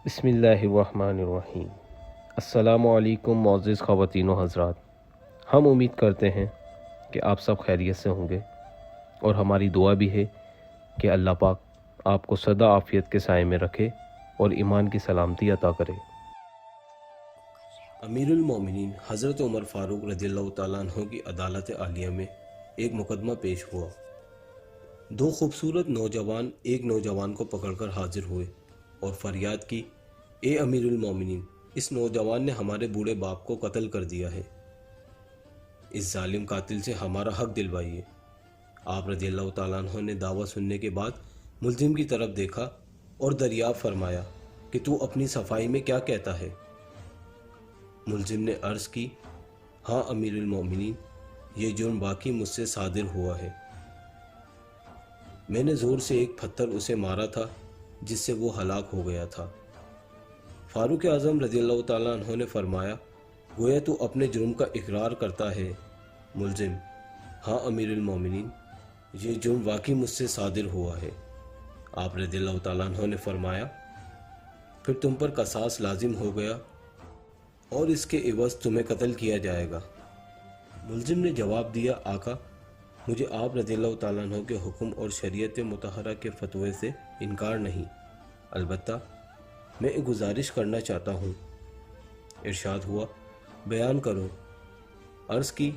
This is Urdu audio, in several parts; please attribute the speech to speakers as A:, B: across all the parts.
A: بسم اللہ الرحمن الرحیم۔ السلام علیکم معزز خواتین و حضرات، ہم امید کرتے ہیں کہ آپ سب خیریت سے ہوں گے، اور ہماری دعا بھی ہے کہ اللہ پاک آپ کو سدا عافیت کے سائے میں رکھے اور ایمان کی سلامتی عطا کرے۔ امیر المومنین حضرت عمر فاروق رضی اللہ تعالیٰ عنہ کی عدالت عالیہ میں ایک مقدمہ پیش ہوا۔ دو خوبصورت نوجوان ایک نوجوان کو پکڑ کر حاضر ہوئے اور فریاد کی، اے امیر المومنین، اس نوجوان نے ہمارے بوڑھے باپ کو قتل کر دیا ہے، اس ظالم قاتل سے ہمارا حق دلوائیے۔ آپ رضی اللہ تعالیٰ عنہ نے دعویٰ سننے کے بعد ملزم کی طرف دیکھا اور دریافت فرمایا کہ تو اپنی صفائی میں کیا کہتا ہے؟ ملزم نے عرض کی، ہاں امیر المومنین، یہ جرم واقعی مجھ سے صادر ہوا ہے۔ میں نے زور سے ایک پتھر اسے مارا تھا جس سے وہ ہلاک ہو گیا تھا۔ فاروق اعظم رضی اللہ تعالیٰ عنہ نے فرمایا، گویا تو اپنے جرم کا اقرار کرتا ہے۔ ملزم، ہاں امیر المومنین، یہ جرم واقعی مجھ سے صادر ہوا ہے۔ آپ رضی اللہ تعالیٰ عنہ نے فرمایا، پھر تم پر قصاص لازم ہو گیا اور اس کے عوض تمہیں قتل کیا جائے گا۔ ملزم نے جواب دیا، آقا، مجھے آپ رضی اللہ تعالیٰ عنہ کے حکم اور شریعت مطہرہ کے فتوے سے انکار نہیں، البتہ میں ایک گزارش کرنا چاہتا ہوں۔ ارشاد ہوا، بیان کرو۔ عرض کی،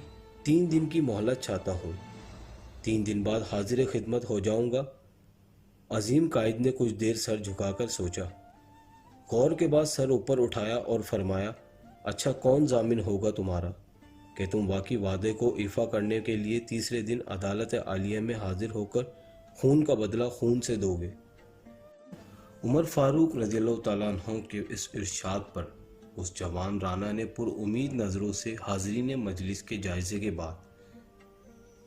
A: 3 دن کی مہلت چاہتا ہوں، 3 دن بعد حاضر خدمت ہو جاؤں گا۔ عظیم قائد نے کچھ دیر سر جھکا کر سوچا، غور کے بعد سر اوپر اٹھایا اور فرمایا، اچھا کون ضامن ہوگا تمہارا کہ تم واقعی وعدے کو ایفا کرنے کے لیے تیسرے دن عدالت عالیہ میں حاضر ہو کر خون کا بدلہ خون سے دو گے؟ عمر فاروق رضی اللہ تعالیٰ عنہ کے اس ارشاد پر اس جوان رانا نے پر امید نظروں سے حاضرین مجلس کے جائزے کے بعد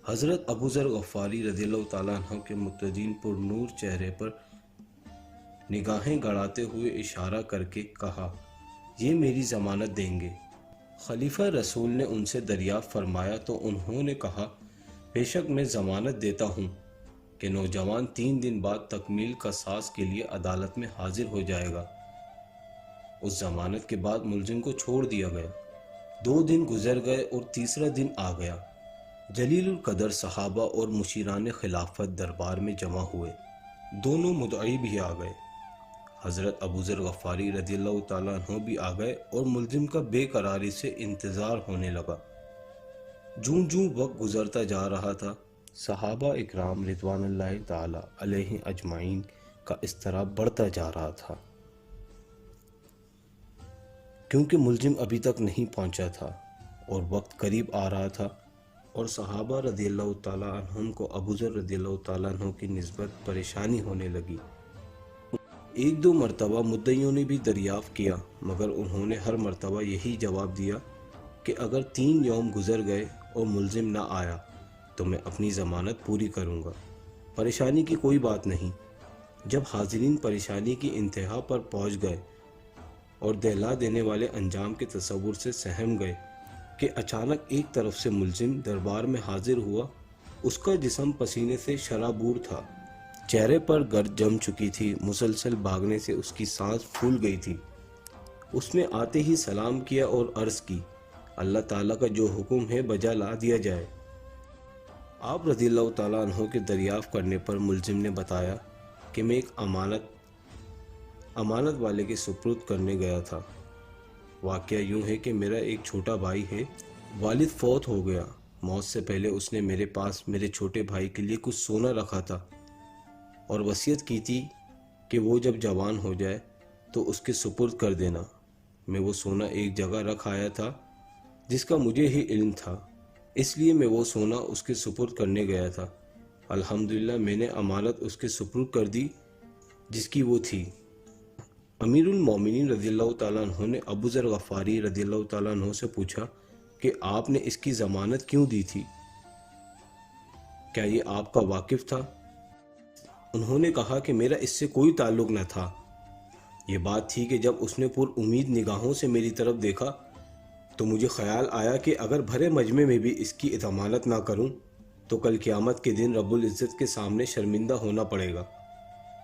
A: حضرت ابو ذر غفاری رضی اللہ تعالیٰ عنہ کے متدین پر نور چہرے پر نگاہیں گڑاتے ہوئے اشارہ کر کے کہا، یہ میری ضمانت دیں گے۔ خلیفہ رسول نے ان سے دریافت فرمایا تو انہوں نے کہا، بے شک میں ضمانت دیتا ہوں کہ نوجوان 3 دن بعد تکمیل قصاص کے لیے عدالت میں حاضر ہو جائے گا۔ اس ضمانت کے بعد ملزم کو چھوڑ دیا گیا۔ 2 دن گزر گئے اور تیسرا دن آ گیا۔ جلیل القدر صحابہ اور مشیران خلافت دربار میں جمع ہوئے۔ دونوں مدعی بھی آ گئے۔ حضرت ابو ذر غفاری رضی اللہ تعالیٰ عنہ بھی آ گئے اور ملزم کا بے قراری سے انتظار ہونے لگا۔ جوں جوں وقت گزرتا جا رہا تھا، صحابہ اکرام رضوان اللہ تعالیٰ علیہ اجمعین کا اضطراب بڑھتا جا رہا تھا، کیونکہ ملزم ابھی تک نہیں پہنچا تھا اور وقت قریب آ رہا تھا، اور صحابہ رضی اللہ تعالیٰ عنہم کو ابو ذر رضی اللہ تعالیٰ عنہ کی نسبت پریشانی ہونے لگی۔ 1-2 مرتبہ مدعیوں نے بھی دریافت کیا، مگر انہوں نے ہر مرتبہ یہی جواب دیا کہ اگر 3 یوم گزر گئے اور ملزم نہ آیا تو میں اپنی ضمانت پوری کروں گا، پریشانی کی کوئی بات نہیں۔ جب حاضرین پریشانی کی انتہا پر پہنچ گئے اور دہلا دینے والے انجام کے تصور سے سہم گئے کہ اچانک ایک طرف سے ملزم دربار میں حاضر ہوا۔ اس کا جسم پسینے سے شرابور تھا، چہرے پر گرد جم چکی تھی، مسلسل بھاگنے سے اس کی سانس پھول گئی تھی۔ اس نے آتے ہی سلام کیا اور عرض کی، اللہ تعالیٰ کا جو حکم ہے بجا لا دیا جائے۔ آپ رضی اللہ تعالیٰ عنہ کے دریافت کرنے پر ملزم نے بتایا کہ میں ایک امانت والے کے سپرد کرنے گیا تھا۔ واقعہ یوں ہے کہ میرا ایک چھوٹا بھائی ہے، والد فوت ہو گیا۔ موت سے پہلے اس نے میرے پاس میرے چھوٹے بھائی کے لیے کچھ سونا رکھا تھا اور وصیت کی تھی کہ وہ جب جوان ہو جائے تو اس کے سپرد کر دینا۔ میں وہ سونا ایک جگہ رکھ آیا تھا جس کا مجھے ہی علم تھا، اس لیے میں وہ سونا اس کے سپرد کرنے گیا تھا۔ الحمدللہ میں نے امانت اس کے سپرد کر دی جس کی وہ تھی۔ امیر المومنین رضی اللہ تعالیٰ عنہ نے ابو ذر غفاری رضی اللہ تعالیٰ عنہ سے پوچھا کہ آپ نے اس کی ضمانت کیوں دی تھی؟ کیا یہ آپ کا واقف تھا؟ انہوں نے کہا کہ میرا اس سے کوئی تعلق نہ تھا۔ یہ بات تھی کہ جب اس نے پر امید نگاہوں سے میری طرف دیکھا تو مجھے خیال آیا کہ اگر بھرے مجمع میں بھی اس کی ضمانت نہ کروں تو کل قیامت کے دن رب العزت کے سامنے شرمندہ ہونا پڑے گا۔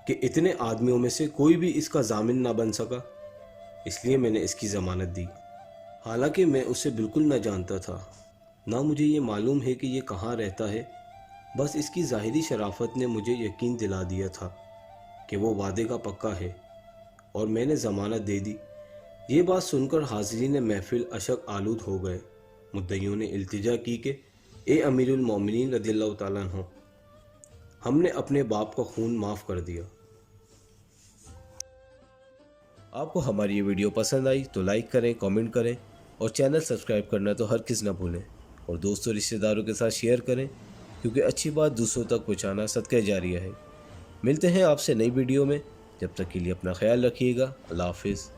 A: کہ اتنے آدمیوں میں سے کوئی بھی اس کا ضامن نہ بن سکا، اس لیے میں نے اس کی ضمانت دی۔ حالانکہ میں اسے بالکل نہ جانتا تھا، نہ مجھے یہ معلوم ہے کہ یہ کہاں رہتا ہے، بس اس کی ظاہری شرافت نے مجھے یقین دلا دیا تھا کہ وہ وعدے کا پکا ہے، اور میں نے ضمانت دے دی۔ یہ بات سن کر حاضرین محفل اشک آلود ہو گئے۔ مدعیوں نے التجا کی کہ اے امیر المومنین رضی اللہ تعالیٰ عنہ، ہم نے اپنے باپ کا خون معاف کر دیا۔ آپ کو ہماری یہ ویڈیو پسند آئی تو لائک کریں، کامنٹ کریں اور چینل سبسکرائب کرنا تو ہرگز نہ بھولیں، اور دوستوں رشتہ داروں کے ساتھ شیئر کریں، کیونکہ اچھی بات دوسروں تک پہنچانا صدقہ جاریہ ہے۔ ملتے ہیں آپ سے نئی ویڈیو میں، جب تک کے لیے اپنا خیال رکھیے گا۔ اللہ حافظ۔